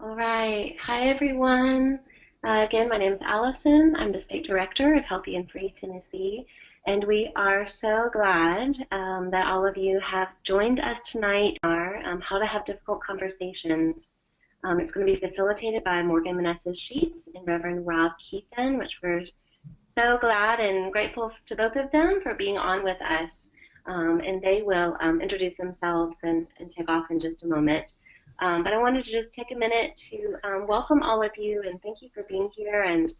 All right. Hi, everyone. Again, my name is Allison. I'm the State Director of Healthy and Free Tennessee, and we are so glad that all of you have joined us tonight on our How to Have Difficult Conversations. It's going to be facilitated by Morgan Meneses-Sheets and Reverend Rob Keithan, which we're so glad and grateful to both of them for being on with us. And they will introduce themselves and take off in just a moment. But I wanted to just take a minute to welcome all of you and thank you for being here. And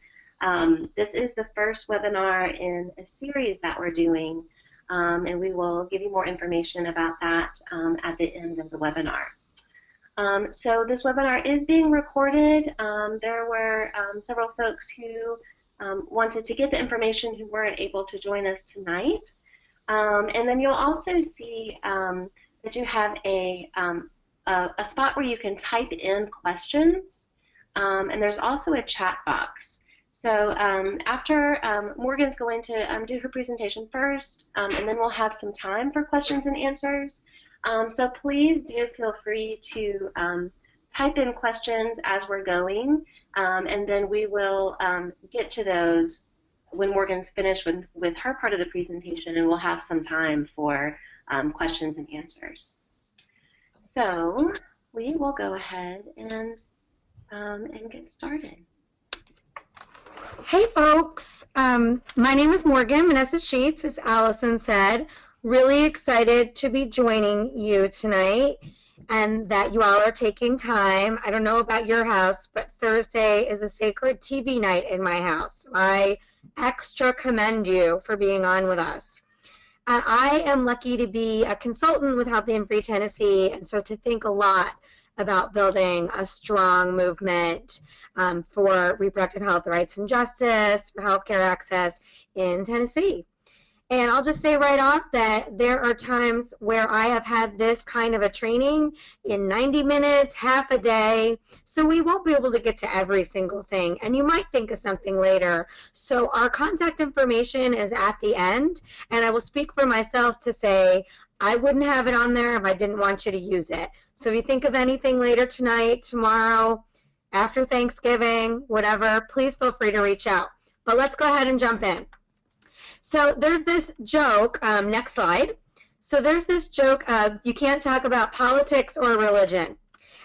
this is the first webinar in a series that we're doing, and we will give you more information about that at the end of the webinar. So this webinar is being recorded. There were several folks who wanted to get the information who weren't able to join us tonight. And then you'll also see that you have a spot where you can type in questions, and there's also a chat box. So after Morgan's going to do her presentation first, and then we'll have some time for questions and answers. So please do feel free to type in questions as we're going, and then we will get to those when Morgan's finished with her part of the presentation, and we'll have some time for questions and answers. So we will go ahead and get started. Hey folks, my name is Morgan Meneses-Sheets, as Allison said. Really excited to be joining you tonight and that you all are taking time. I don't know about your house, but Thursday is a sacred TV night in my house. I extra commend you for being on with us. I am lucky to be a consultant with Healthy and Free Tennessee, and so to think a lot about building a strong movement for reproductive health rights and justice, for healthcare access in Tennessee. And I'll just say right off that there are times where I have had this kind of a training in 90 minutes, half a day, so we won't be able to get to every single thing, and you might think of something later. So our contact information is at the end, and I will speak for myself to say I wouldn't have it on there if I didn't want you to use it. So if you think of anything later tonight, tomorrow, after Thanksgiving, whatever, please feel free to reach out. But let's go ahead and jump in. So there's this joke, next slide. So there's this joke of you can't talk about politics or religion.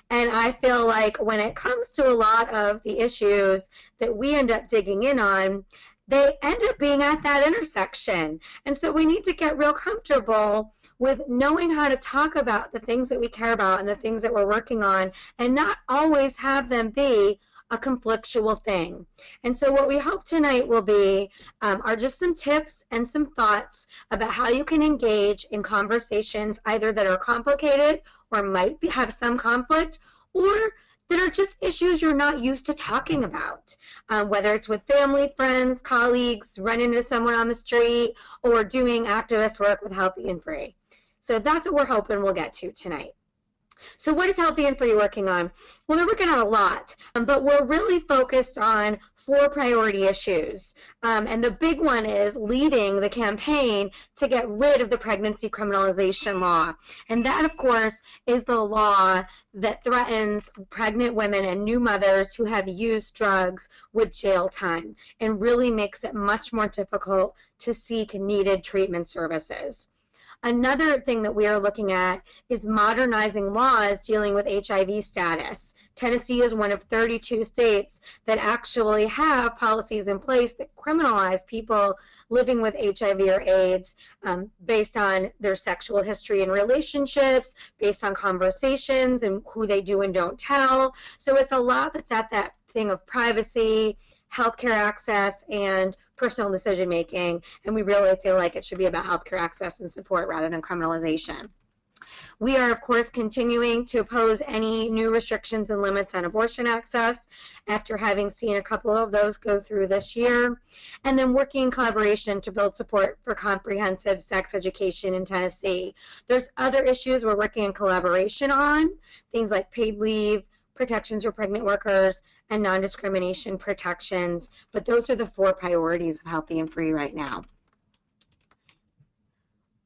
And I feel like when it comes to a lot of the issues that we end up digging in on, they end up being at that intersection. And so we need to get real comfortable with knowing how to talk about the things that we care about and the things that we're working on and not always have them be a conflictual thing. And so what we hope tonight will be are just some tips and some thoughts about how you can engage in conversations either that are complicated or might have some conflict, or that are just issues you're not used to talking about, whether it's with family, friends, colleagues, running into someone on the street, or doing activist work with Healthy and Free. So that's what we're hoping we'll get to tonight. So what is Healthy and Free working on? Well, they're working on a lot, but we're really focused on 4 priority issues. And the big one is leading the campaign to get rid of the pregnancy criminalization law. And that, of course, is the law that threatens pregnant women and new mothers who have used drugs with jail time and really makes it much more difficult to seek needed treatment services. Another thing that we are looking at is modernizing laws dealing with HIV status. Tennessee is one of 32 states that actually have policies in place that criminalize people living with HIV or AIDS based on their sexual history and relationships, based on conversations and who they do and don't tell. So it's a lot that's at that thing of privacy, healthcare access, and personal decision making, and we really feel like it should be about healthcare access and support rather than criminalization. We are, of course, continuing to oppose any new restrictions and limits on abortion access after having seen a couple of those go through this year, and then working in collaboration to build support for comprehensive sex education in Tennessee. There's other issues we're working in collaboration on, things like paid leave, protections for pregnant workers, and non-discrimination protections, but those are the 4 priorities of Healthy and Free right now.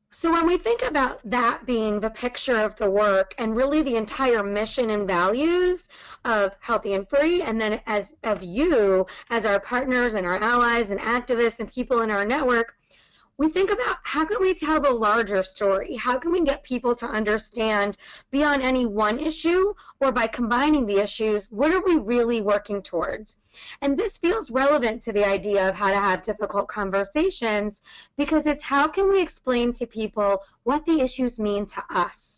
So when we think about that being the picture of the work and really the entire mission and values of Healthy and Free, and then as of you as our partners and our allies and activists and people in our network, we think about how can we tell the larger story? How can we get people to understand beyond any one issue, or by combining the issues, what are we really working towards? And this feels relevant to the idea of how to have difficult conversations, because it's how can we explain to people what the issues mean to us?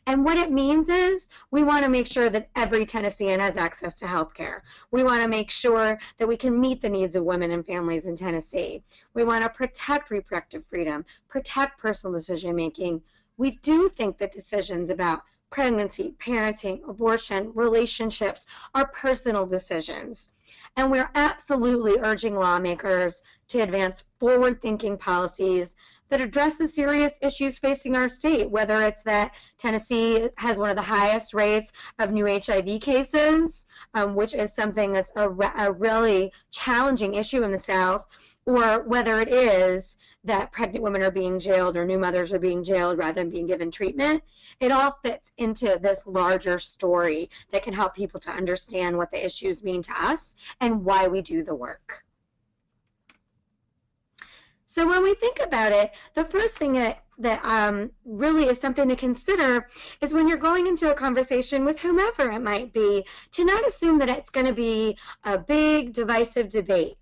And what it means is we want to make sure that every Tennessean has access to health care. We want to make sure that we can meet the needs of women and families in Tennessee. We want to protect reproductive freedom, protect personal decision making. We do think that decisions about pregnancy, parenting, abortion, relationships are personal decisions. And we're absolutely urging lawmakers to advance forward-thinking policies that address the serious issues facing our state, whether it's that Tennessee has one of the highest rates of new HIV cases, which is something that's a really challenging issue in the South, or whether it is that pregnant women are being jailed or new mothers are being jailed rather than being given treatment. It all fits into this larger story that can help people to understand what the issues mean to us and why we do the work. So when we think about it, the first thing that really is something to consider is when you're going into a conversation with whomever it might be, to not assume that it's going to be a big divisive debate.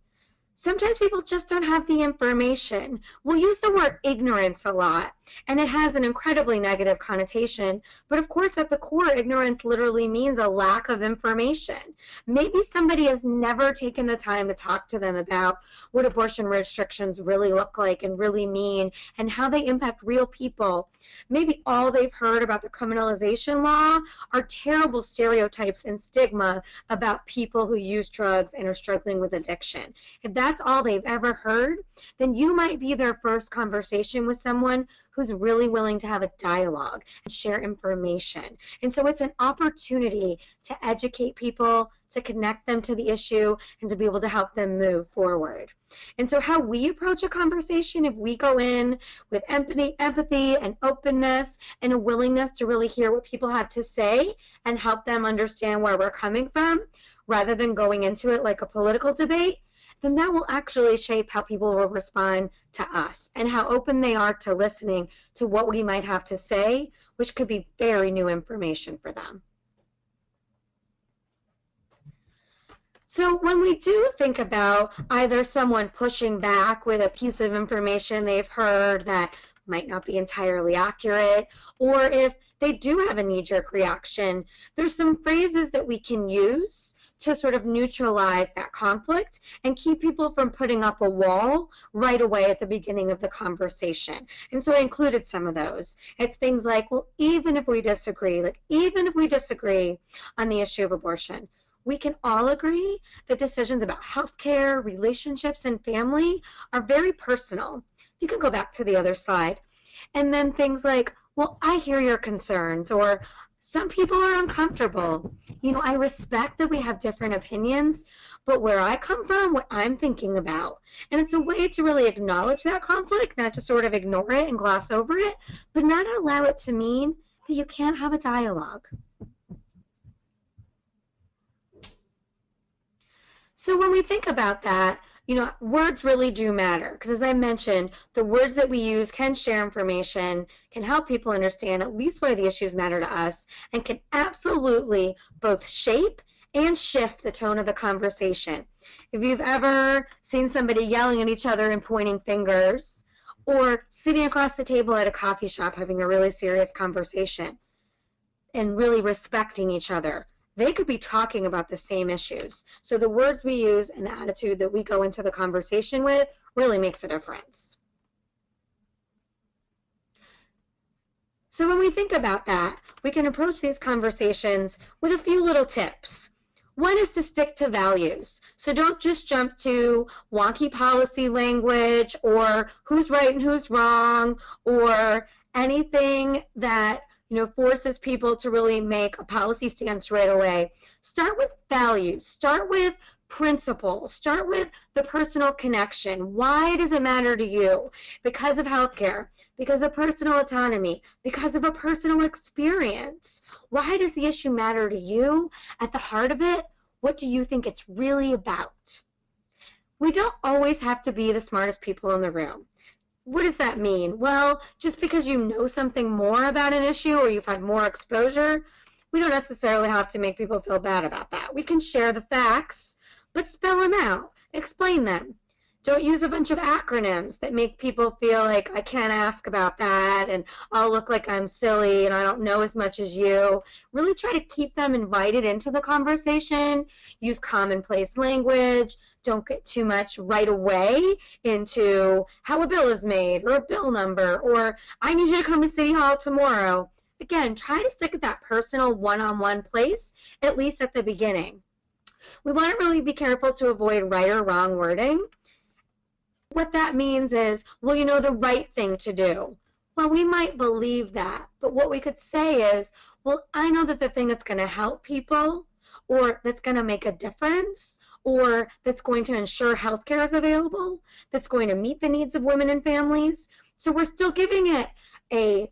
Sometimes people just don't have the information. We'll use the word ignorance a lot, and it has an incredibly negative connotation. But of course, at the core, ignorance literally means a lack of information. Maybe somebody has never taken the time to talk to them about what abortion restrictions really look like and really mean and how they impact real people. Maybe all they've heard about the criminalization law are terrible stereotypes and stigma about people who use drugs and are struggling with addiction. If that's all they've ever heard, then you might be their first conversation with someone who's really willing to have a dialogue and share information. And so it's an opportunity to educate people, to connect them to the issue, and to be able to help them move forward. And so how we approach a conversation, if we go in with empathy and openness and a willingness to really hear what people have to say and help them understand where we're coming from, rather than going into it like a political debate, then that will actually shape how people will respond to us and how open they are to listening to what we might have to say, which could be very new information for them. So when we do think about either someone pushing back with a piece of information they've heard that might not be entirely accurate, or if they do have a knee-jerk reaction, there's some phrases that we can use to sort of neutralize that conflict and keep people from putting up a wall right away at the beginning of the conversation. And so I included some of those. It's things like, well, even if we disagree on the issue of abortion, we can all agree that decisions about healthcare, relationships, and family are very personal. You can go back to the other slide. And then things like, well, I hear your concerns, or some people are uncomfortable. You know, I respect that we have different opinions, but where I come from, what I'm thinking about. And it's a way to really acknowledge that conflict, not to sort of ignore it and gloss over it, but not allow it to mean that you can't have a dialogue. So when we think about that, you know, words really do matter, because as I mentioned, the words that we use can share information, can help people understand at least why the issues matter to us, and can absolutely both shape and shift the tone of the conversation. If you've ever seen somebody yelling at each other and pointing fingers, or sitting across the table at a coffee shop having a really serious conversation and really respecting each other, they could be talking about the same issues. So the words we use and the attitude that we go into the conversation with really makes a difference. So when we think about that, we can approach these conversations with a few little tips. One is to stick to values. So don't just jump to wonky policy language or who's right and who's wrong or anything that forces people to really make a policy stance right away. Start with values. Start with principle. Start with the personal connection. Why does it matter to you? Because of healthcare, because of personal autonomy, because of a personal experience. Why does the issue matter to you? At the heart of it, what do you think it's really about? We don't always have to be the smartest people in the room. What does that mean? Well, just because you know something more about an issue or you've had more exposure, we don't necessarily have to make people feel bad about that. We can share the facts, but spell them out, explain them. Don't use a bunch of acronyms that make people feel like I can't ask about that and I'll look like I'm silly and I don't know as much as you. Really try to keep them invited into the conversation. Use commonplace language. Don't get too much right away into how a bill is made or a bill number or I need you to come to City Hall tomorrow. Again, try to stick at that personal one-on-one place, at least at the beginning. We want to really be careful to avoid right or wrong wording. What that means is, well, you know the right thing to do. Well, we might believe that, but what we could say is, well, I know that the thing that's going to help people or that's going to make a difference or that's going to ensure health care is available, that's going to meet the needs of women and families. So we're still giving it a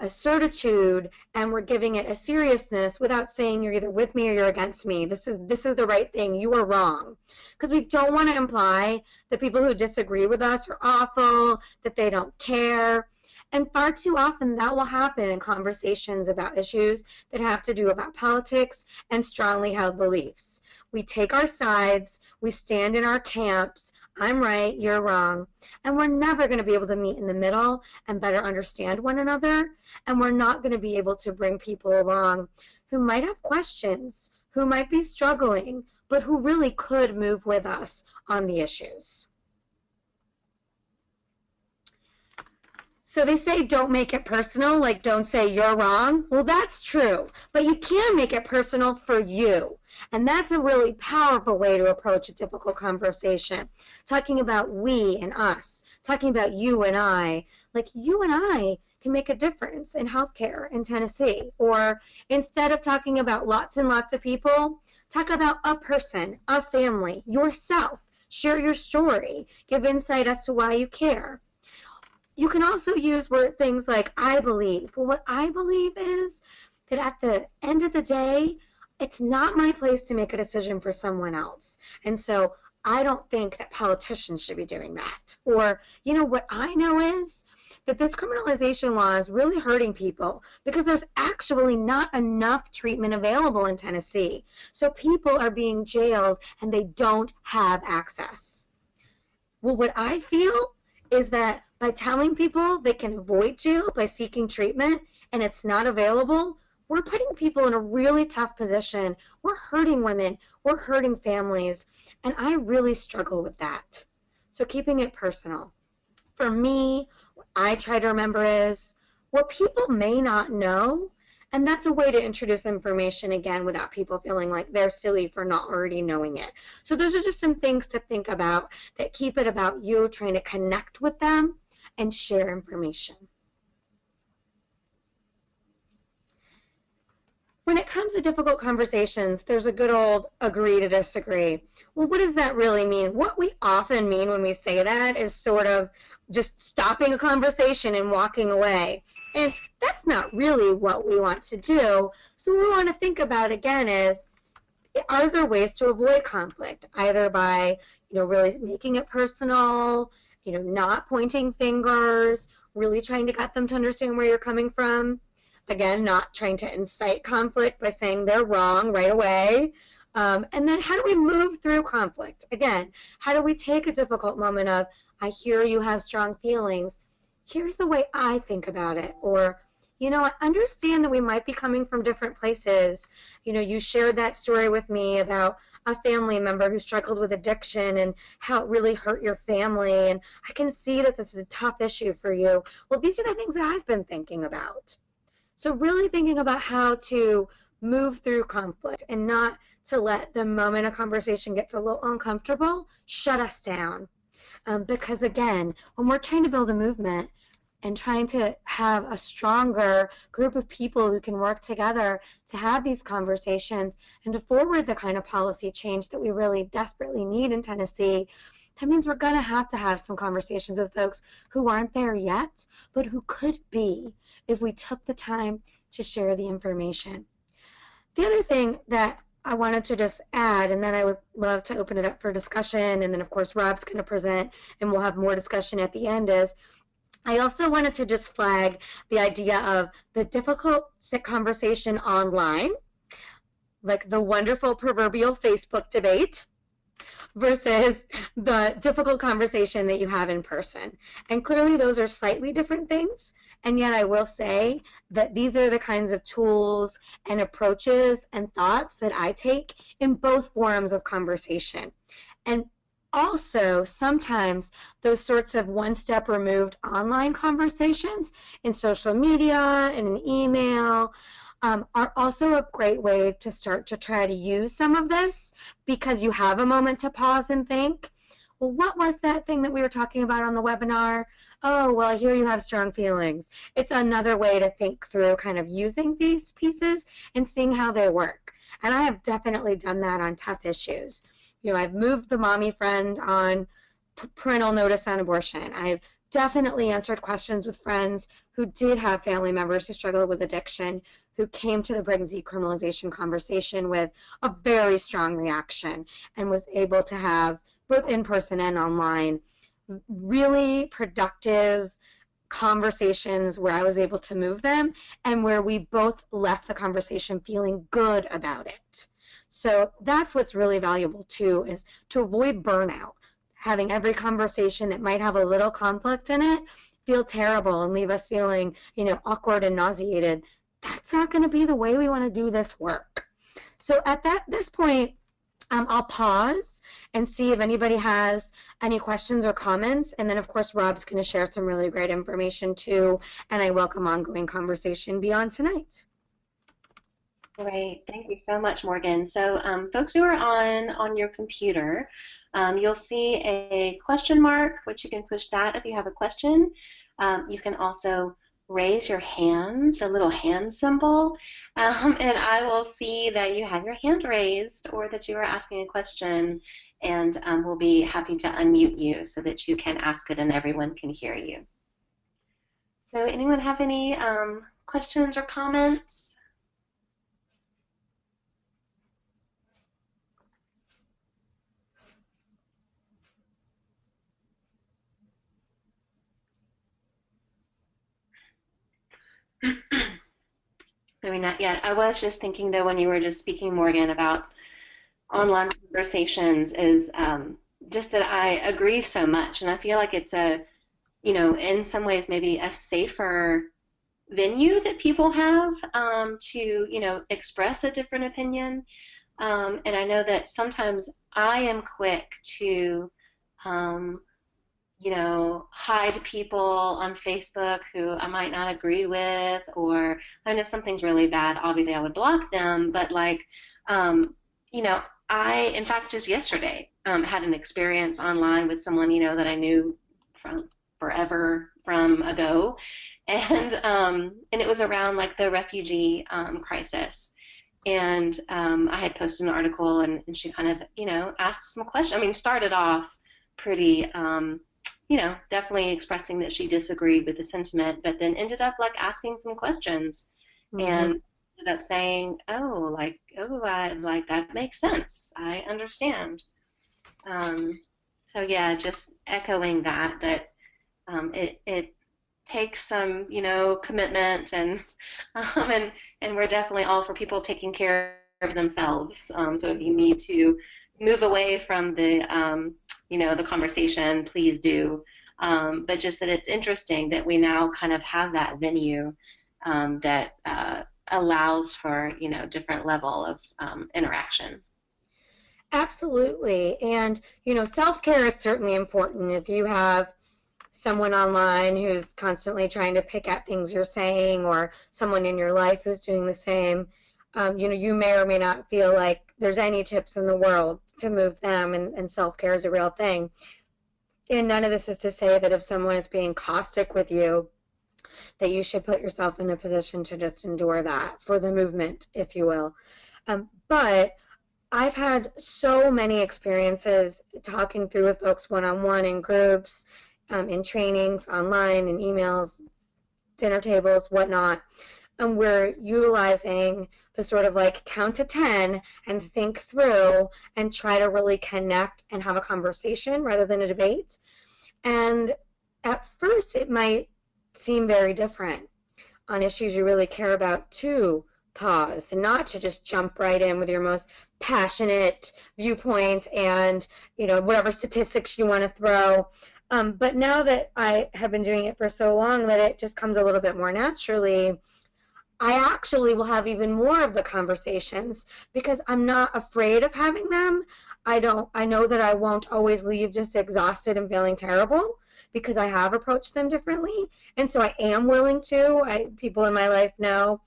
certitude and we're giving it a seriousness without saying you're either with me or you're against me. This is the right thing. You are wrong. Because we don't want to imply that people who disagree with us are awful, that they don't care. And far too often that will happen in conversations about issues that have to do about politics and strongly held beliefs. We take our sides, we stand in our camps, I'm right, you're wrong, and we're never going to be able to meet in the middle and better understand one another, and we're not going to be able to bring people along who might have questions, who might be struggling, but who really could move with us on the issues. So they say don't make it personal, like don't say you're wrong. Well, that's true, but you can make it personal for you. And that's a really powerful way to approach a difficult conversation. Talking about we and us, talking about you and I. Like you and I can make a difference in healthcare in Tennessee. Or instead of talking about lots and lots of people, talk about a person, a family, yourself. Share your story. Give insight as to why you care. You can also use things like I believe. Well, what I believe is that at the end of the day, it's not my place to make a decision for someone else. And so I don't think that politicians should be doing that. Or, you know, what I know is that this criminalization law is really hurting people because there's actually not enough treatment available in Tennessee. So people are being jailed and they don't have access. Well, what I feel is that by telling people they can avoid jail by seeking treatment and it's not available, we're putting people in a really tough position. We're hurting women. We're hurting families. And I really struggle with that. So keeping it personal. For me, what I try to remember is what people may not know, and that's a way to introduce information again without people feeling like they're silly for not already knowing it. So those are just some things to think about that keep it about you trying to connect with them and share information. When it comes to difficult conversations, there's a good old agree to disagree. Well, what does that really mean? What we often mean when we say that is sort of just stopping a conversation and walking away. And that's not really what we want to do. So what we want to think about again is, are there ways to avoid conflict? Either by, really making it personal, not pointing fingers, really trying to get them to understand where you're coming from. Again, not trying to incite conflict by saying they're wrong right away. And then how do we move through conflict? Again, how do we take a difficult moment of, I hear you have strong feelings. Here's the way I think about it. Or, I understand that we might be coming from different places. You shared that story with me about a family member who struggled with addiction and how it really hurt your family. And I can see that this is a tough issue for you. Well, these are the things that I've been thinking about. So really thinking about how to move through conflict and not to let the moment a conversation gets a little uncomfortable shut us down. Because again, when we're trying to build a movement and trying to have a stronger group of people who can work together to have these conversations and to forward the kind of policy change that we really desperately need in Tennessee, that means we're going to have some conversations with folks who aren't there yet, but who could be if we took the time to share the information. The other thing that I wanted to just add, and then I would love to open it up for discussion, and then of course Rob's going to present and we'll have more discussion at the end, is I also wanted to just flag the idea of the difficult conversation online, like the wonderful proverbial Facebook debate, versus the difficult conversation that you have in person. And clearly those are slightly different things, and yet I will say that these are the kinds of tools and approaches and thoughts that I take in both forms of conversation. And also, sometimes those sorts of one-step removed online conversations in social media and in email are also a great way to start to try to use some of this, because you have a moment to pause and think, well, what was that thing that we were talking about on the webinar? Oh, well, I hear you have strong feelings. It's another way to think through kind of using these pieces and seeing how they work. And I have definitely done that on tough issues. You know, I've moved the mommy friend on parental notice on abortion. I've definitely answered questions with friends who did have family members who struggled with addiction, who came to the pregnancy criminalization conversation with a very strong reaction and was able to have, both in person and online, really productive conversations where I was able to move them and where we both left the conversation feeling good about it. So that's what's really valuable too, is to avoid burnout. Having every conversation that might have a little conflict in it feel terrible and leave us feeling, you know, awkward and nauseated. That's not going to be the way we want to do this work. So at this point, I'll pause and see if anybody has any questions or comments. And then, of course, Rob's going to share some really great information too. And I welcome ongoing conversation beyond tonight. Great. Thank you so much, Morgan. So folks who are on your computer, you'll see a question mark, which you can push that if you have a question. You can also raise your hand, the little hand symbol, and I will see that you have your hand raised or that you are asking a question, and we'll be happy to unmute you so that you can ask it and everyone can hear you. So anyone have any questions or comments? Maybe not yet. I was just thinking, though, when you were just speaking, Morgan, about online conversations, is just that I agree so much, and I feel like it's a, you know, in some ways maybe a safer venue that people have to, you know, express a different opinion. And I know that sometimes I am quick to you know, hide people on Facebook who I might not agree with, or I know if something's really bad, obviously I would block them, but like, you know, in fact, just yesterday, had an experience online with someone, you know, that I knew from forever from ago, and it was around like the refugee crisis. And I had posted an article, and she kind of, you know, asked some questions. I mean, started off pretty, you know, definitely expressing that she disagreed with the sentiment, but then ended up like asking some questions, and ended up saying, oh, like that makes sense. I understand. So yeah, just echoing that it takes some, you know, commitment, and we're definitely all for people taking care of themselves. So if you need to move away from the you know, the conversation, please do. But just that it's interesting that we now kind of have that venue that allows for, you know, different level of interaction. Absolutely. And, you know, self-care is certainly important. If you have someone online who's constantly trying to pick at things you're saying, or someone in your life who's doing the same, you know, you may or may not feel like there's any tips in the world to move them, and self-care is a real thing. And none of this is to say that if someone is being caustic with you, that you should put yourself in a position to just endure that for the movement, if you will. But I've had so many experiences talking through with folks one-on-one in groups, in trainings, online, in emails, dinner tables, whatnot, and we're utilizing the sort of like count to 10 and think through and try to really connect and have a conversation rather than a debate. And at first it might seem very different on issues you really care about to pause and not to just jump right in with your most passionate viewpoint and, you know, whatever statistics you want to throw. But now that I have been doing it for so long that it just comes a little bit more naturally, I actually will have even more of the conversations because I'm not afraid of having them. I know that I won't always leave just exhausted and feeling terrible because I have approached them differently. And so I am willing to. People in my life know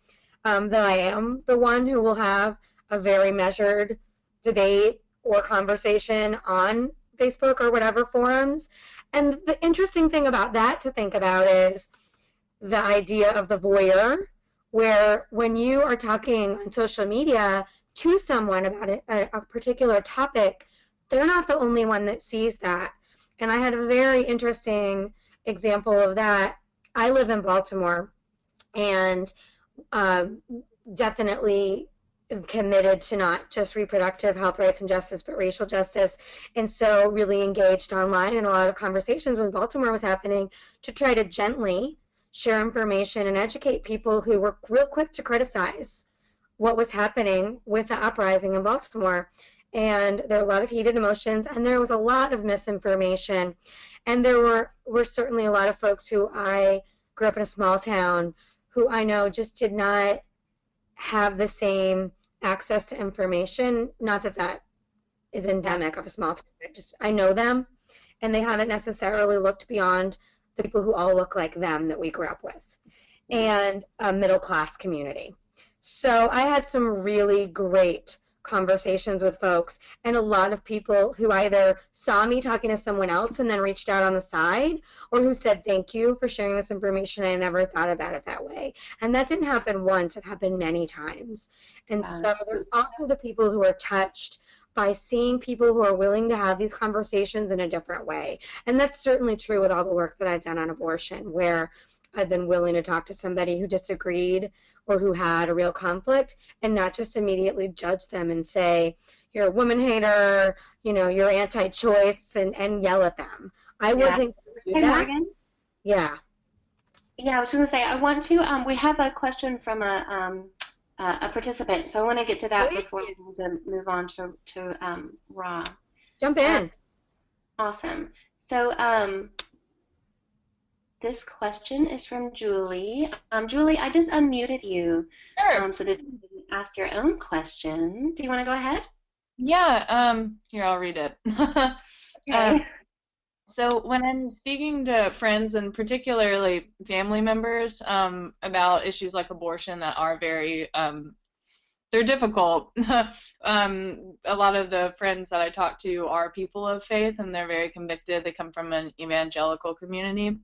that I am the one who will have a very measured debate or conversation on Facebook or whatever forums. And the interesting thing about that to think about is the idea of the voyeur, where when you are talking on social media to someone about a particular topic, they're not the only one that sees that. And I had a very interesting example of that. I live in Baltimore and definitely committed to not just reproductive health rights and justice, but racial justice, and so really engaged online in a lot of conversations when Baltimore was happening to try to gently share information and educate people who were real quick to criticize what was happening with the uprising in Baltimore. And there were a lot of heated emotions, and there was a lot of misinformation, and there were certainly a lot of folks who I grew up in a small town who I know just did not have the same access to information. Not that that is endemic of a small town. I know them, and they haven't necessarily looked beyond the people who all look like them that we grew up with, and a middle-class community. So I had some really great conversations with folks, and a lot of people who either saw me talking to someone else and then reached out on the side, or who said, thank you for sharing this information. I never thought about it that way. And that didn't happen once. It happened many times. And so there's also the people who are touched by seeing people who are willing to have these conversations in a different way. And that's certainly true with all the work that I've done on abortion, where I've been willing to talk to somebody who disagreed or who had a real conflict and not just immediately judge them and say, you're a woman hater, you know, you're anti-choice, and yell at them. I wasn't going to do that. Morgan? Yeah. Yeah, I was going to say, I want to, we have a question from a participant, so I want to get to that before we move on to Rob. Jump in. Awesome. So this question is from Julie. Julie, I just unmuted you. Sure. So that you can ask your own question. Do you want to go ahead? Yeah. Here, I'll read it. Okay. So when I'm speaking to friends and particularly family members about issues like abortion that are very, they're difficult. A lot of the friends that I talk to are people of faith, and they're very convicted. They come from an evangelical community.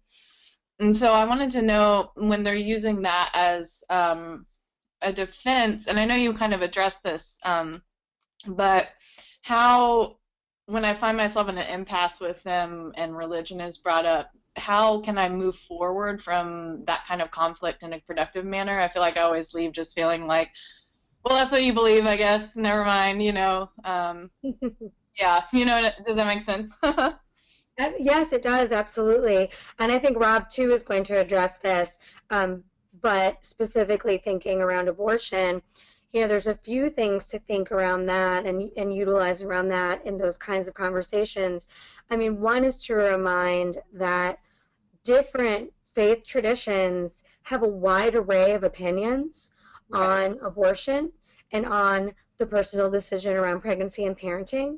And so I wanted to know, when they're using that as a defense, and I know you kind of addressed this, but how, when I find myself in an impasse with them and religion is brought up, how can I move forward from that kind of conflict in a productive manner? I feel like I always leave just feeling like, well, that's what you believe, I guess, never mind, you know. Yeah, you know, does that make sense? Yes, it does, absolutely. And I think Rob, too, is going to address this, but specifically thinking around abortion, you know, there's a few things to think around that and utilize around that in those kinds of conversations. I mean, one is to remind that different faith traditions have a wide array of opinions on abortion and on the personal decision around pregnancy and parenting.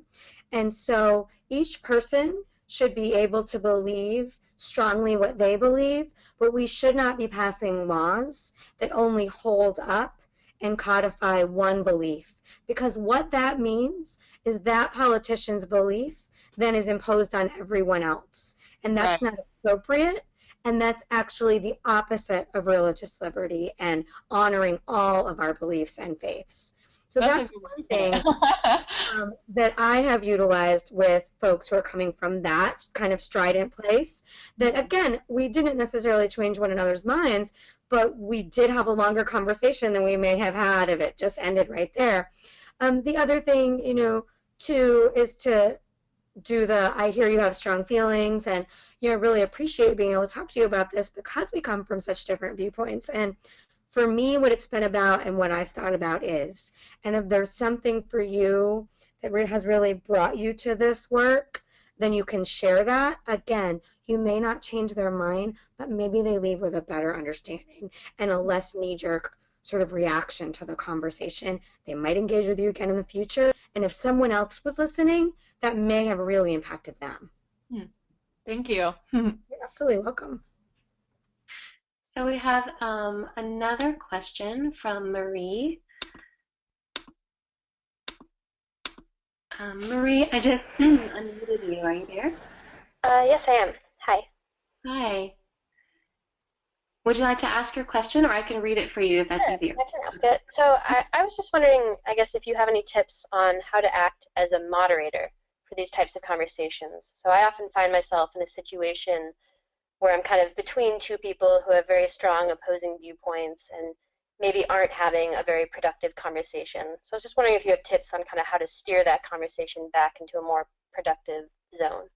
And so each person should be able to believe strongly what they believe, but we should not be passing laws that only hold up and codify one belief, because what that means is that politician's belief then is imposed on everyone else, and that's not appropriate, And that's actually the opposite of religious liberty and honoring all of our beliefs and faiths. So that's one thing that I have utilized with folks who are coming from that kind of strident place, that, again, we didn't necessarily change one another's minds, but we did have a longer conversation than we may have had if it just ended right there. The other thing, too, is to do I hear you have strong feelings, and really appreciate being able to talk to you about this because we come from such different viewpoints. And for me, what it's been about and what I've thought about is, and if there's something for you that has really brought you to this work, then you can share that. Again, you may not change their mind, but maybe they leave with a better understanding and a less knee-jerk sort of reaction to the conversation. They might engage with you again in the future, and if someone else was listening, that may have really impacted them. Thank you. You're absolutely welcome. So we have another question from Marie. Marie, I just unmuted you. Are you there? Yes, I am. Hi. Hi. Would you like to ask your question, or I can read it for you if that's easier? I can ask it. So I was just wondering, I guess, if you have any tips on how to act as a moderator for these types of conversations. So I often find myself in a situation where I'm kind of between two people who have very strong opposing viewpoints and maybe aren't having a very productive conversation. So I was just wondering if you have tips on kind of how to steer that conversation back into a more productive zone.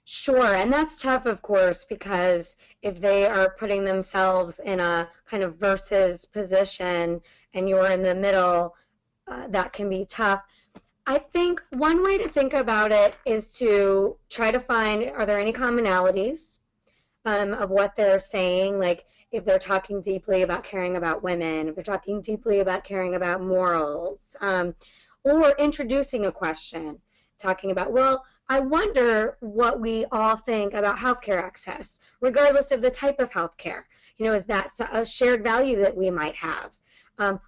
Sure, and that's tough, of course, because if they are putting themselves in a kind of versus position and you're in the middle, that can be tough. I think one way to think about it is to try to find, are there any commonalities of what they're saying? Like if they're talking deeply about caring about women, if they're talking deeply about caring about morals, or introducing a question, talking about, well, I wonder what we all think about healthcare access, regardless of the type of healthcare. Is that a shared value that we might have?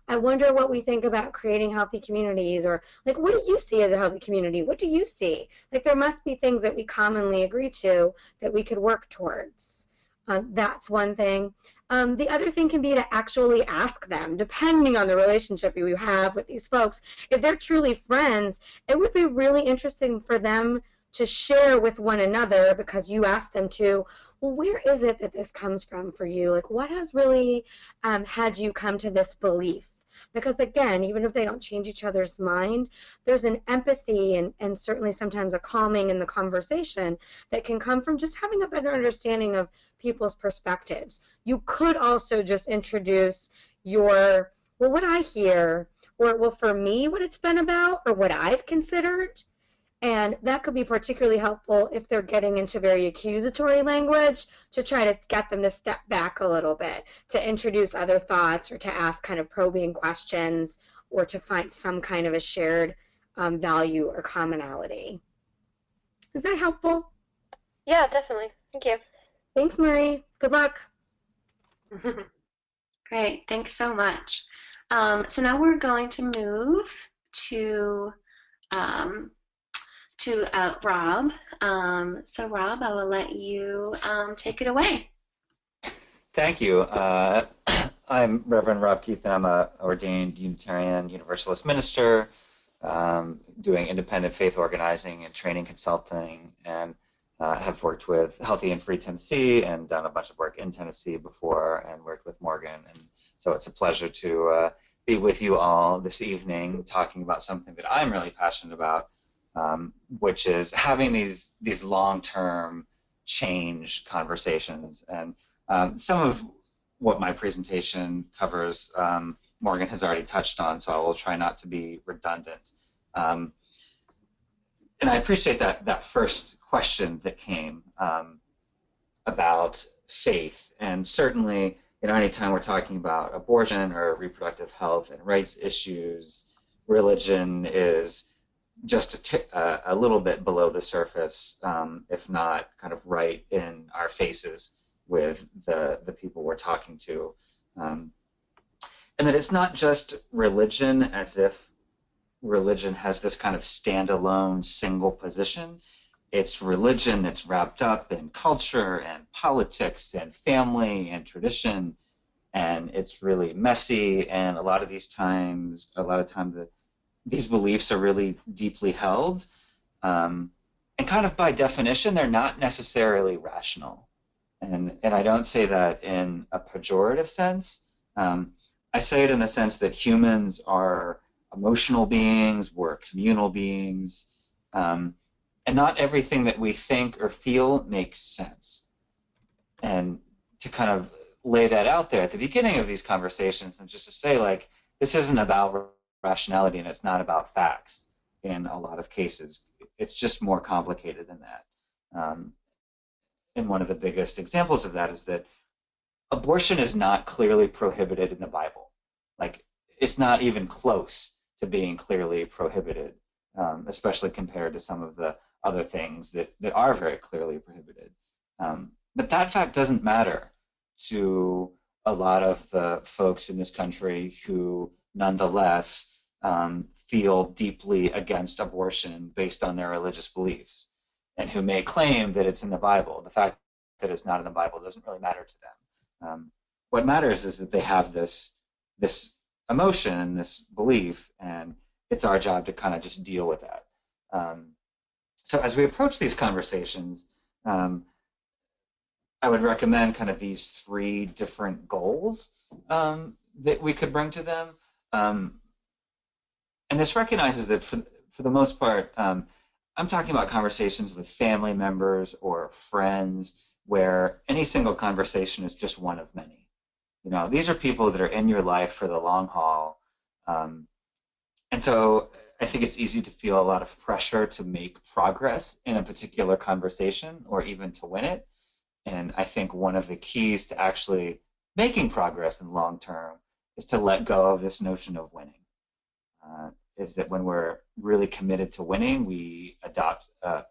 I wonder what we think about creating healthy communities, or like, what do you see as a healthy community? What do you see? Like, there must be things that we commonly agree to that we could work towards. That's one thing. The other thing can be to actually ask them, depending on the relationship you have with these folks. If they're truly friends, it would be really interesting for them to share with one another, because you asked them to, well, where is it that this comes from for you? Like, what has really had you come to this belief? Because, again, even if they don't change each other's mind, there's an empathy and certainly sometimes a calming in the conversation that can come from just having a better understanding of people's perspectives. You could also just introduce your, well, what I hear, or, well, for me, what it's been about, or what I've considered. And that could be particularly helpful if they're getting into very accusatory language, to try to get them to step back a little bit, to introduce other thoughts, or to ask kind of probing questions, or to find some kind of a shared value or commonality. Is that helpful? Yeah, definitely. Thank you. Thanks, Marie. Good luck. Great. Thanks so much. So now we're going to move to Rob. So Rob, I will let you take it away. Thank you. I'm Reverend Rob Keithan. I'm an ordained Unitarian Universalist minister, doing independent faith organizing and training consulting, and have worked with Healthy and Free Tennessee and done a bunch of work in Tennessee before, and worked with Morgan. And so it's a pleasure to be with you all this evening talking about something that I'm really passionate about, which is having these long-term change conversations. And some of what my presentation covers, Morgan has already touched on, so I will try not to be redundant. And I appreciate that first question that came about faith. And certainly, anytime we're talking about abortion or reproductive health and rights issues, religion is just a little bit below the surface, if not kind of right in our faces with the people we're talking to. And that it's not just religion as if religion has this kind of standalone single position. it's religion that's wrapped up in culture and politics and family and tradition, and it's really messy. And a lot of times, these beliefs are really deeply held, and kind of by definition, they're not necessarily rational. And I don't say that in a pejorative sense. I say it in the sense that humans are emotional beings, we're communal beings, and not everything that we think or feel makes sense. And to kind of lay that out there at the beginning of these conversations, and just to say, like, this isn't about rationality and it's not about facts in a lot of cases. It's just more complicated than that. And one of the biggest examples of that is that abortion is not clearly prohibited in the Bible. Like, it's not even close to being clearly prohibited, especially compared to some of the other things that are very clearly prohibited. But that fact doesn't matter to a lot of the folks in this country who nonetheless feel deeply against abortion based on their religious beliefs, and who may claim that it's in the Bible. The fact that it's not in the Bible doesn't really matter to them. What matters is that they have this emotion and this belief, and it's our job to kind of just deal with that. So as we approach these conversations, I would recommend kind of these 3 different goals that we could bring to them. And this recognizes that for the most part, I'm talking about conversations with family members or friends where any single conversation is just one of many. You know, these are people that are in your life for the long haul. And so I think it's easy to feel a lot of pressure to make progress in a particular conversation or even to win it. And I think one of the keys to actually making progress in the long term is to let go of this notion of winning. Is that when we're really committed to winning, we adopt a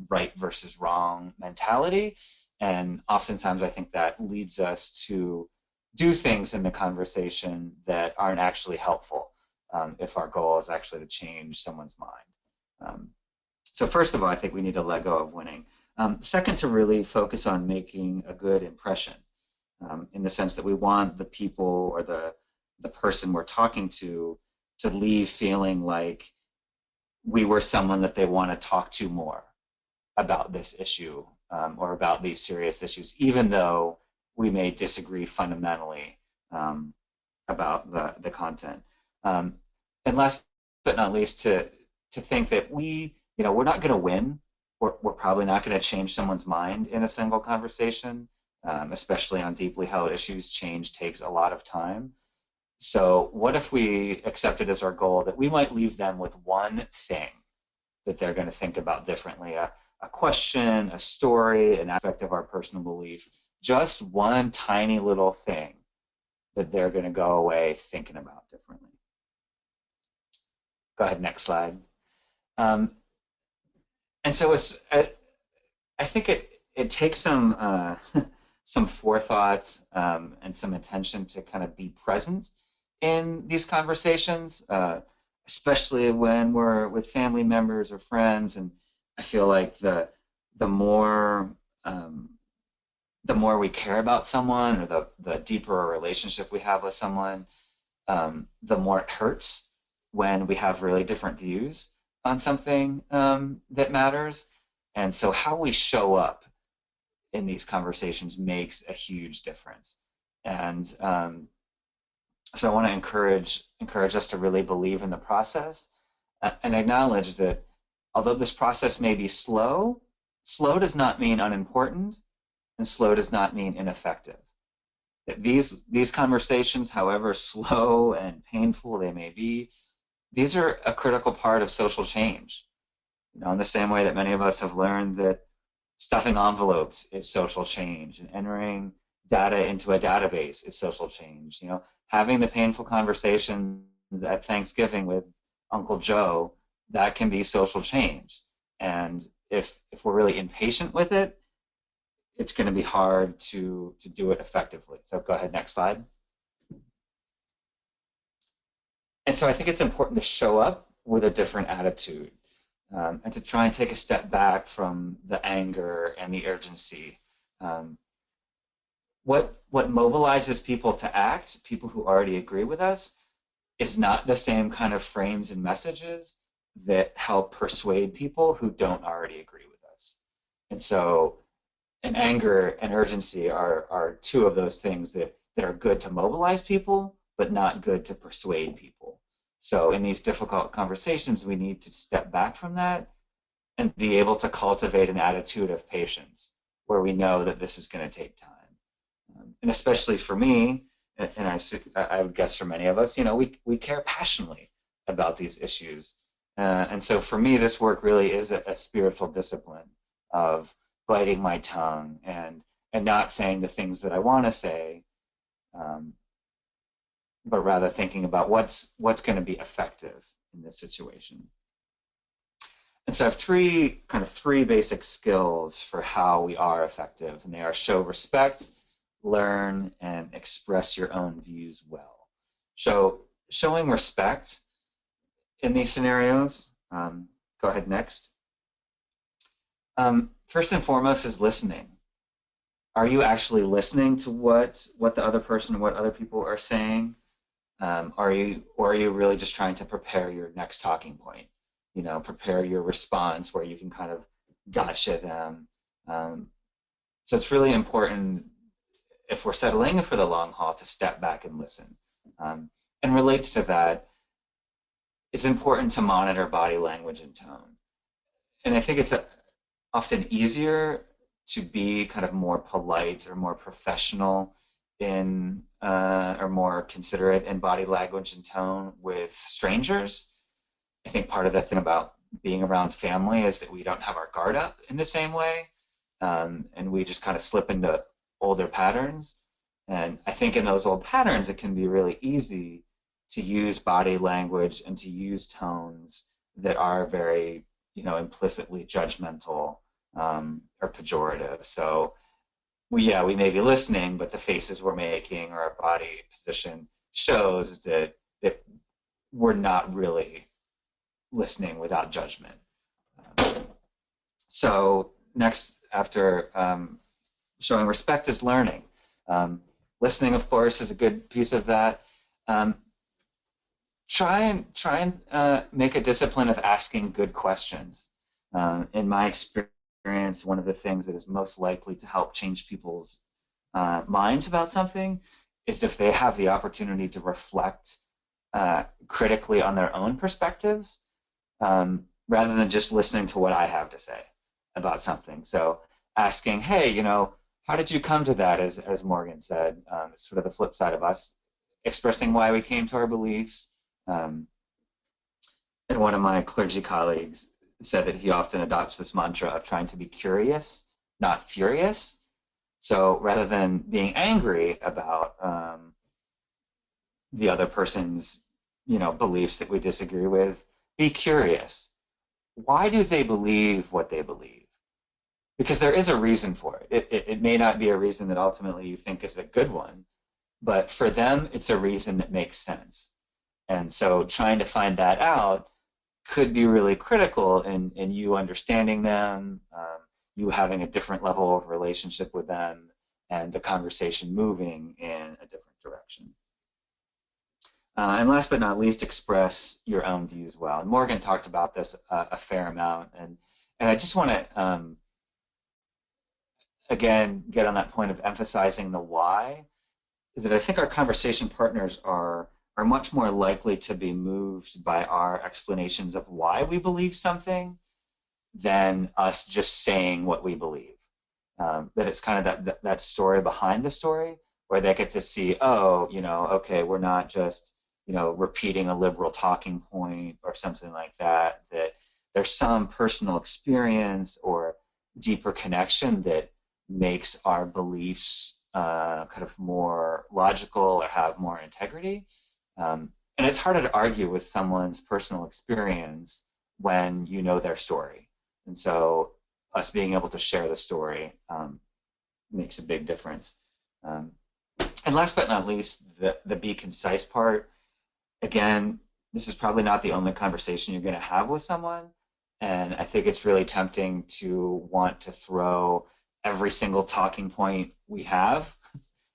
right versus wrong mentality. And oftentimes I think that leads us to do things in the conversation that aren't actually helpful if our goal is actually to change someone's mind. So first of all, I think we need to let go of winning. Second, to really focus on making a good impression in the sense that we want the people or the person we're talking to leave feeling like we were someone that they want to talk to more about this issue or about these serious issues, even though we may disagree fundamentally about the content. And last but not least, to think that we're not going to win. We're probably not going to change someone's mind in a single conversation, especially on deeply held issues. Change takes a lot of time. So what if we accepted as our goal that we might leave them with one thing that they're going to think about differently, a question, a story, an aspect of our personal belief, just one tiny little thing that they're going to go away thinking about differently. Go ahead, next slide. And so I think it takes some forethought and some attention to kind of be present in these conversations, especially when we're with family members or friends. And I feel like the more we care about someone, or the deeper a relationship we have with someone, the more it hurts when we have really different views on something that matters. And so how we show up in these conversations makes a huge difference. And so I want to encourage us to really believe in the process and acknowledge that although this process may be slow does not mean unimportant, and slow does not mean ineffective. That these conversations, however slow and painful they may be, these are a critical part of social change. In the same way that many of us have learned that stuffing envelopes is social change, and entering data into a database is social change. Having the painful conversations at Thanksgiving with Uncle Joe, that can be social change. And if we're really impatient with it, it's going to be hard to do it effectively. So go ahead, next slide. And so I think it's important to show up with a different attitude. and to try and take a step back from the anger and the urgency. What mobilizes people to act, people who already agree with us, is not the same kind of frames and messages that help persuade people who don't already agree with us. And so, and anger and urgency are two of those things that are good to mobilize people, but not good to persuade people. So in these difficult conversations, we need to step back from that and be able to cultivate an attitude of patience, where we know that this is going to take time. And especially for me, and I would guess for many of us, we care passionately about these issues. And so for me, this work really is a spiritual discipline of biting my tongue and not saying the things that I want to say, but rather thinking about what's going to be effective in this situation. And so I have three basic skills for how we are effective, and they are show respect, learn, and express your own views well. So showing respect in these scenarios, go ahead next. First and foremost is listening. Are you actually listening to what the other person, what other people are saying? Are you really just trying to prepare your next talking point? Prepare your response where you can kind of gotcha them. So it's really important, if we're settling for the long haul, to step back and listen. And related to that, it's important to monitor body language and tone. And I think it's often easier to be kind of more polite or more professional in or more considerate in body language and tone with strangers. I think part of the thing about being around family is that we don't have our guard up in the same way, and we just kind of slip into older patterns. And I think in those old patterns, it can be really easy to use body language and to use tones that are very, implicitly judgmental or pejorative. So we may be listening, but the faces we're making or our body position shows that we're not really listening without judgment. So next, after showing respect, is learning. Listening, of course, is a good piece of that. Try and make a discipline of asking good questions. In my experience, one of the things that is most likely to help change people's minds about something is if they have the opportunity to reflect critically on their own perspectives, rather than just listening to what I have to say about something. So asking, hey, how did you come to that, as Morgan said? It's sort of the flip side of us expressing why we came to our beliefs. And one of my clergy colleagues said that he often adopts this mantra of trying to be curious, not furious. So rather than being angry about the other person's beliefs that we disagree with, be curious. Why do they believe what they believe? Because there is a reason for it. It may not be a reason that ultimately you think is a good one, but for them, it's a reason that makes sense. And so trying to find that out could be really critical in you understanding them, you having a different level of relationship with them, and the conversation moving in a different direction. And last but not least, express your own views well. And Morgan talked about this a fair amount, and I just want to again get on that point of emphasizing the why. Is that I think our conversation partners are much more likely to be moved by our explanations of why we believe something than us just saying what we believe. That it's kind of that story behind the story, where they get to see, okay, we're not just repeating a liberal talking point or something like that, that there's some personal experience or deeper connection that makes our beliefs kind of more logical or have more integrity. And it's harder to argue with someone's personal experience when you know their story. And so us being able to share the story makes a big difference. And last but not least, the be concise part. Again, this is probably not the only conversation you're going to have with someone, And I think it's really tempting to want to throw every single talking point we have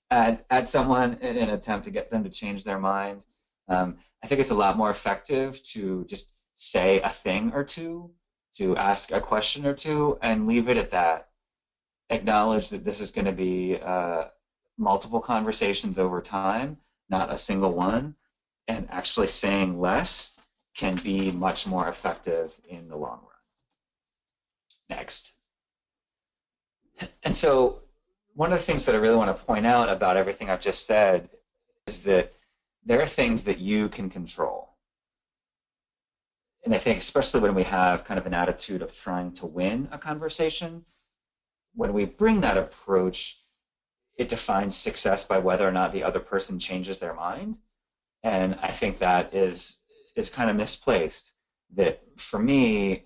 at someone in an attempt to get them to change their mind. I think it's a lot more effective to just say a thing or two, to ask a question or two, and leave it at that. Acknowledge that this is going to be multiple conversations over time, not a single one, and actually saying less can be much more effective in the long run. Next. And so one of the things that I really want to point out about everything I've just said is that there are things that you can control. And I think especially when we have kind of an attitude of trying to win a conversation, when we bring that approach, it defines success by whether or not the other person changes their mind. And I think that is kind of misplaced. That for me,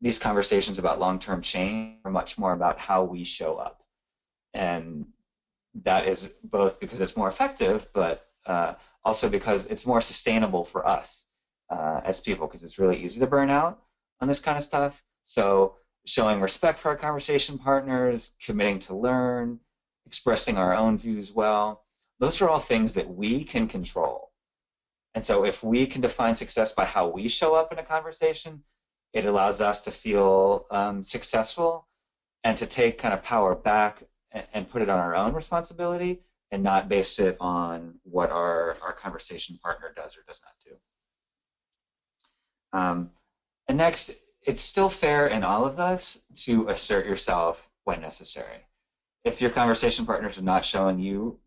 these conversations about long-term change are much more about how we show up. And that is both because it's more effective, but also because it's more sustainable for us as people, because it's really easy to burn out on this kind of stuff. So showing respect for our conversation partners, committing to learn, expressing our own views well, those are all things that we can control. And so if we can define success by how we show up in a conversation, it allows us to feel successful and to take kind of power back and put it on our own responsibility and not base it on what our conversation partner does or does not do. And next, it's still fair in all of this to assert yourself when necessary. If your conversation partners are not showing you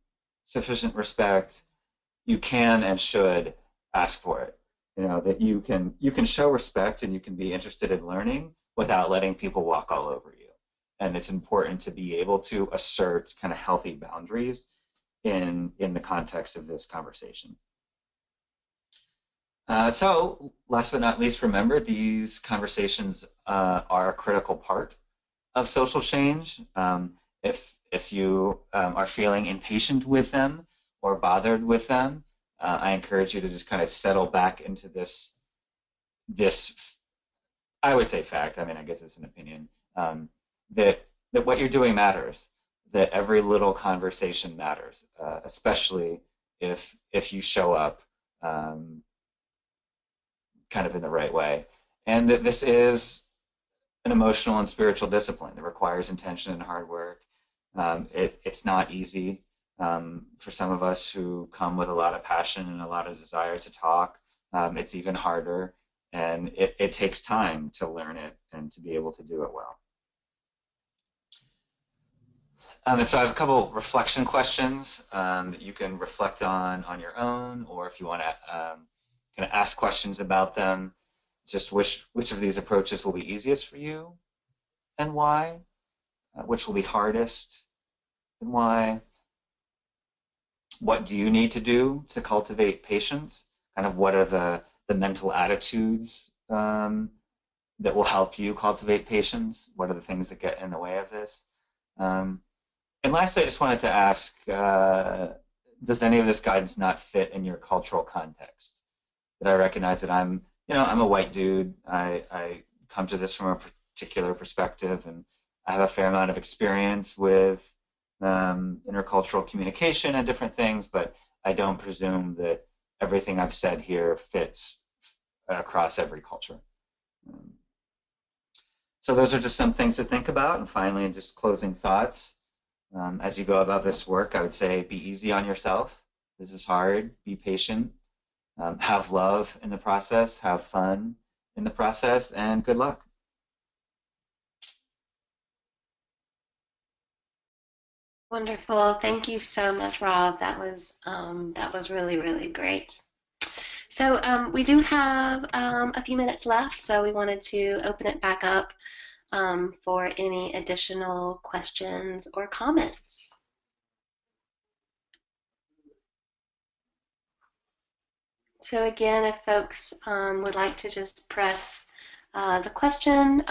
sufficient respect, you can and should ask for it. You know, that you can show respect and you can be interested in learning without letting people walk all over you. And it's important to be able to assert kind of healthy boundaries in the context of this conversation. So last but not least, remember these conversations are a critical part of social change. If you are feeling impatient with them or bothered with them, I encourage you to just kind of settle back into this I would say fact, I mean, I guess it's an opinion, that what you're doing matters, that every little conversation matters, especially if you show up kind of in the right way, and that this is an emotional and spiritual discipline that requires intention and hard work. It's not easy for some of us who come with a lot of passion and a lot of desire to talk. It's even harder, and it takes time to learn it and to be able to do it well. And so I have a couple reflection questions that you can reflect on your own, or if you want to kind of ask questions about them, just which of these approaches will be easiest for you and why, which will be hardest and why, what do you need to do to cultivate patience, kind of what are the mental attitudes that will help you cultivate patience, what are the things that get in the way of this. And lastly, I just wanted to ask, does any of this guidance not fit in your cultural context? That I recognize that I'm a white dude. I come to this from a particular perspective, and I have a fair amount of experience with intercultural communication and different things, but I don't presume that everything I've said here fits across every culture. So those are just some things to think about. And finally, just closing thoughts. As you go about this work, I would say be easy on yourself. This is hard. Be patient. Have love in the process. Have fun in the process. And good luck. Wonderful. Thank you so much, Rob. That was really, really great. So we do have a few minutes left, so we wanted to open it back up for any additional questions or comments. So again, if folks would like to just press the question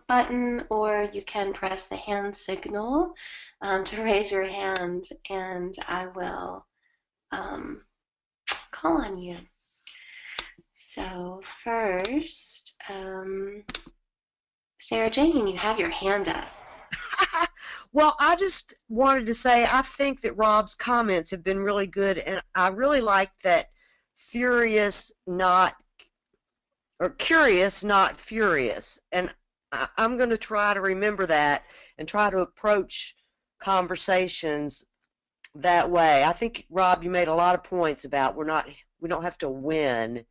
button, or you can press the hand signal to raise your hand, and I will call on you. So first, Sarah Jane, you have your hand up. Well, I just wanted to say I think that Rob's comments have been really good, and I really like that curious, not furious. And I'm going to try to remember that and try to approach conversations that way. I think, Rob, you made a lot of points about we don't have to win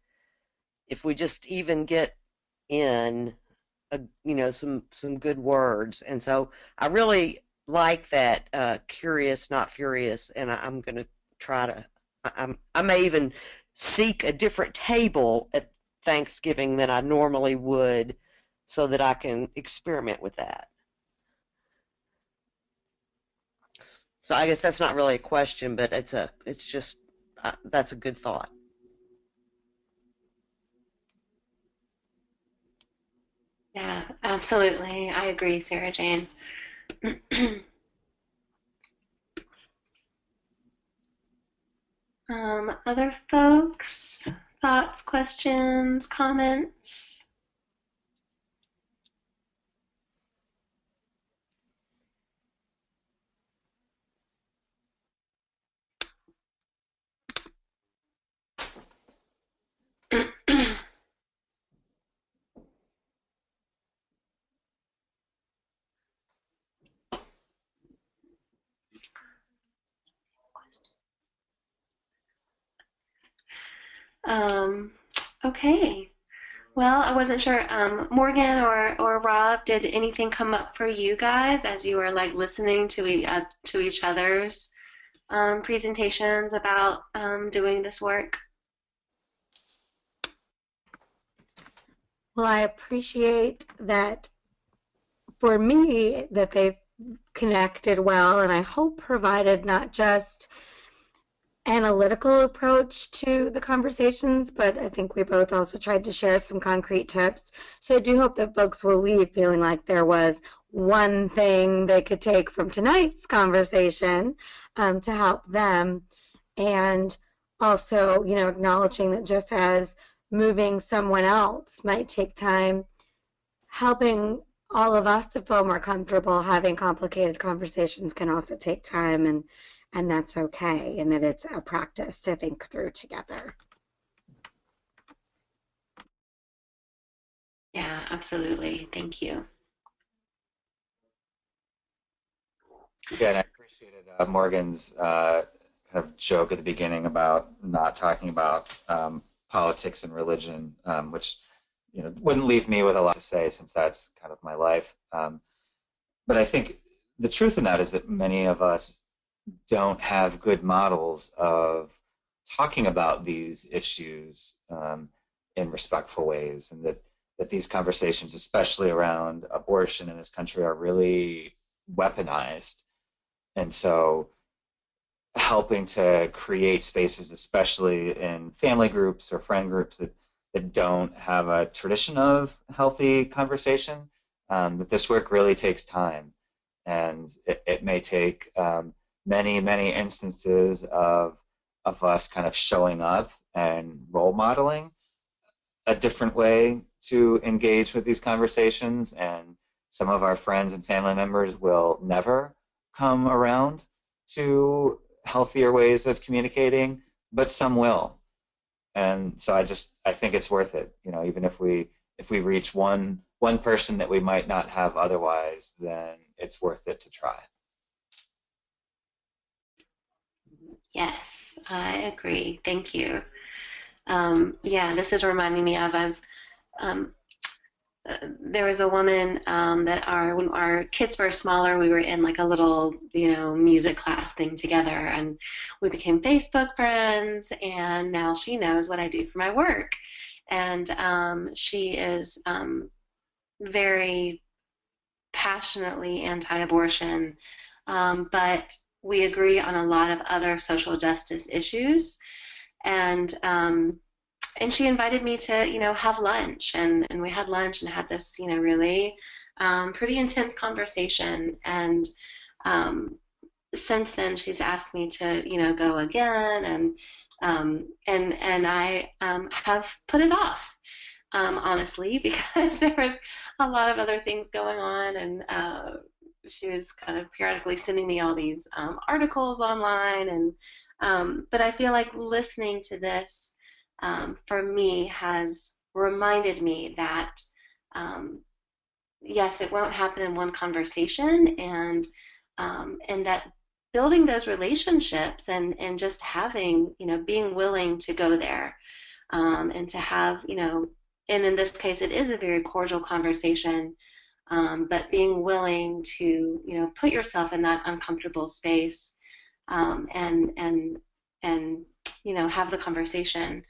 if we just even get in some good words. And so I really like that curious, not furious, and I'm going to try to I may even seek a different table at Thanksgiving than I normally would so that I can experiment with that. So I guess that's not really a question, but it's just that's a good thought. Yeah, absolutely. I agree, Sarah Jane. Other folks, thoughts, questions, comments? Okay. Well, I wasn't sure. Morgan or Rob, did anything come up for you guys as you were like listening to each other's presentations about doing this work? Well, I appreciate that for me that they've connected well, and I hope provided not just analytical approach to the conversations, but I think we both also tried to share some concrete tips. So I do hope that folks will leave feeling like there was one thing they could take from tonight's conversation to help them, and also, acknowledging that just as moving someone else might take time, helping all of us to feel more comfortable having complicated conversations can also take time, and that's okay, and that it's a practice to think through together. Yeah, absolutely. Thank you. Yeah, and I appreciated Morgan's kind of joke at the beginning about not talking about politics and religion, which wouldn't leave me with a lot to say since that's kind of my life. But I think the truth in that is that many of us don't have good models of talking about these issues in respectful ways, and that these conversations, especially around abortion in this country, are really weaponized. And so helping to create spaces, especially in family groups or friend groups that don't have a tradition of healthy conversation, that this work really takes time. And it may take many, many instances of us kind of showing up and role modeling a different way to engage with these conversations. And some of our friends and family members will never come around to healthier ways of communicating, but some will. And so I think it's worth it. Even if we reach one person that we might not have otherwise, then it's worth it to try. Yes, I agree. Thank you. Yeah, this is reminding me of there was a woman that when our kids were smaller, we were in like a little, music class thing together, and we became Facebook friends, and now she knows what I do for my work. And she is very passionately anti-abortion, but we agree on a lot of other social justice issues. And she invited me to, have lunch, and we had lunch and had this, really pretty intense conversation. And since then, she's asked me to, go again, and I have put it off. honestly, because there was a lot of other things going on, and she was kind of periodically sending me all these articles online, and but I feel like listening to this for me has reminded me that yes, it won't happen in one conversation, and that building those relationships and just having, being willing to go there, and to have, and in this case, it is a very cordial conversation, but being willing to, put yourself in that uncomfortable space, and have the conversation,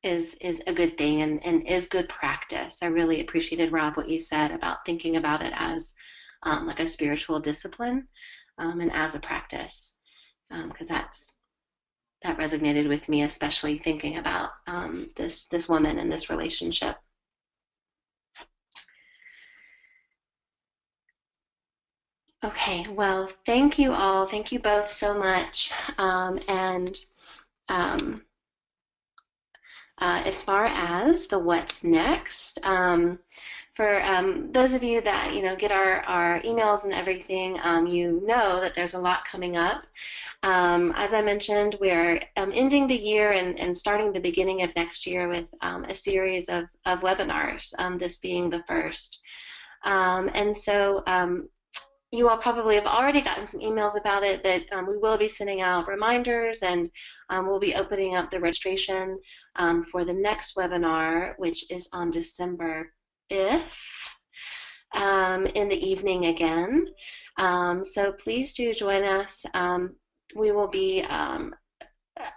is a good thing, and is good practice. I really appreciated, Rob, what you said about thinking about it as like a spiritual discipline, and as a practice, because that resonated with me, especially thinking about this woman and this relationship. Okay, well, thank you all. Thank you both so much. As far as the what's next, for those of you that get our emails and everything, you know that there's a lot coming up. As I mentioned, we're ending the year and starting the beginning of next year with a series of webinars, this being the first. And so you all probably have already gotten some emails about it, but we will be sending out reminders, and we'll be opening up the registration for the next webinar, which is on December 5th, in the evening again. So please do join us. We will be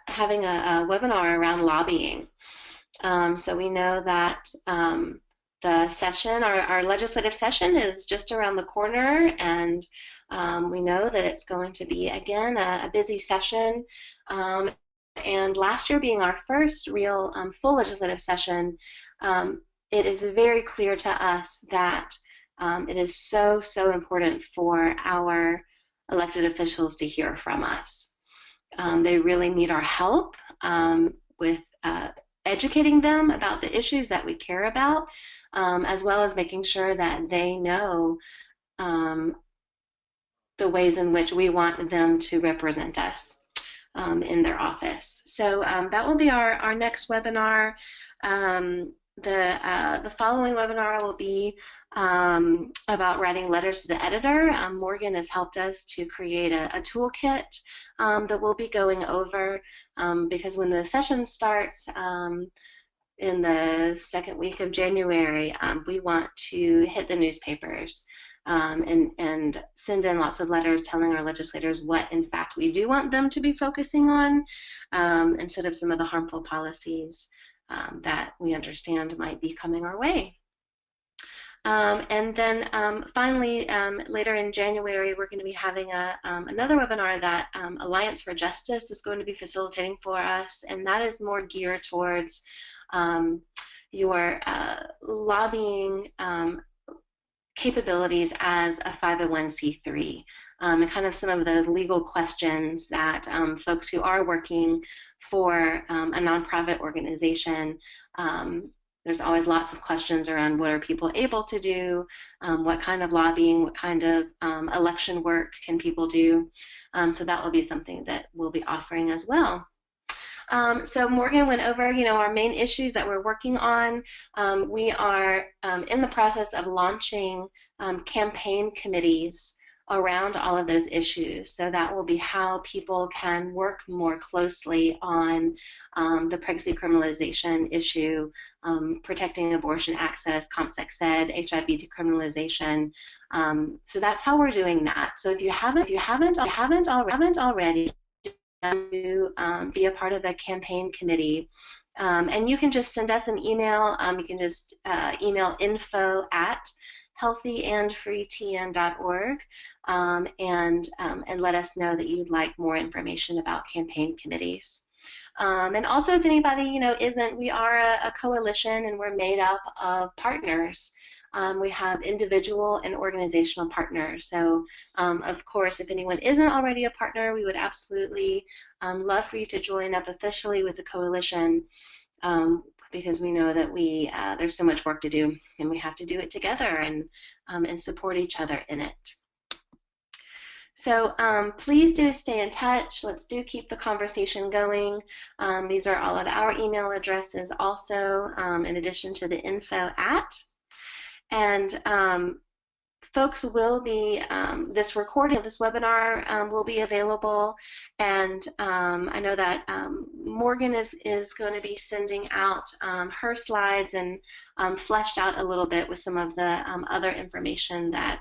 having a webinar around lobbying. So we know that the session, our legislative session, is just around the corner, and we know that it's going to be, again, a busy session. And last year being our first real full legislative session, it is very clear to us that it is so, so important for our elected officials to hear from us. They really need our help with educating them about the issues that we care about, as well as making sure that they know the ways in which we want them to represent us in their office. So that will be our next webinar. The following webinar will be about writing letters to the editor. Morgan has helped us to create a toolkit that we'll be going over, because when the session starts in the second week of January, we want to hit the newspapers and send in lots of letters telling our legislators what, in fact, we do want them to be focusing on, instead of some of the harmful policies that we understand might be coming our way. And then finally, later in January, we're going to be having another webinar that Alliance for Justice is going to be facilitating for us, and that is more geared towards your lobbying capabilities as a 501c3, and kind of some of those legal questions that folks who are working for a nonprofit organization, there's always lots of questions around what are people able to do, what kind of lobbying, what kind of election work can people do. So that will be something that we'll be offering as well. So Morgan went over, our main issues that we're working on. We are in the process of launching campaign committees around all of those issues. So that will be how people can work more closely on the pregnancy criminalization issue, protecting abortion access, CompSec Ed, HIV decriminalization. So that's how we're doing that. So if you haven't already, to be a part of the campaign committee. And you can just send us an email. You can just email info@healthyandfreetn.org, and let us know that you'd like more information about campaign committees. And also, if anybody isn't, we are a coalition, and we're made up of partners. We have individual and organizational partners. So, of course, if anyone isn't already a partner, we would absolutely love for you to join up officially with the coalition. because we know that there's so much work to do, and we have to do it together and support each other in it. So please do stay in touch. Let's do keep the conversation going. These are all of our email addresses also, in addition to the info at. And folks will be, this recording of this webinar will be available, and I know that Morgan is going to be sending out her slides and fleshed out a little bit with some of the other information that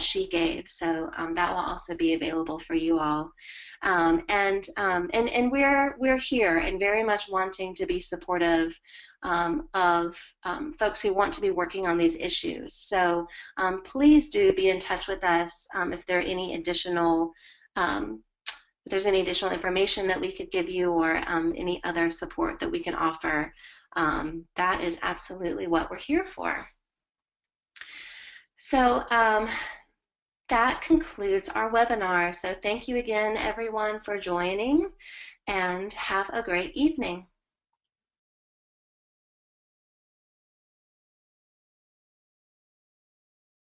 she gave. So that will also be available for you all. And we're here and very much wanting to be supportive of folks who want to be working on these issues. So please do be in touch with us if there are any additional if there's any additional information that we could give you, or any other support that we can offer. That is absolutely what we're here for. So that concludes our webinar. So thank you again, everyone, for joining, and have a great evening.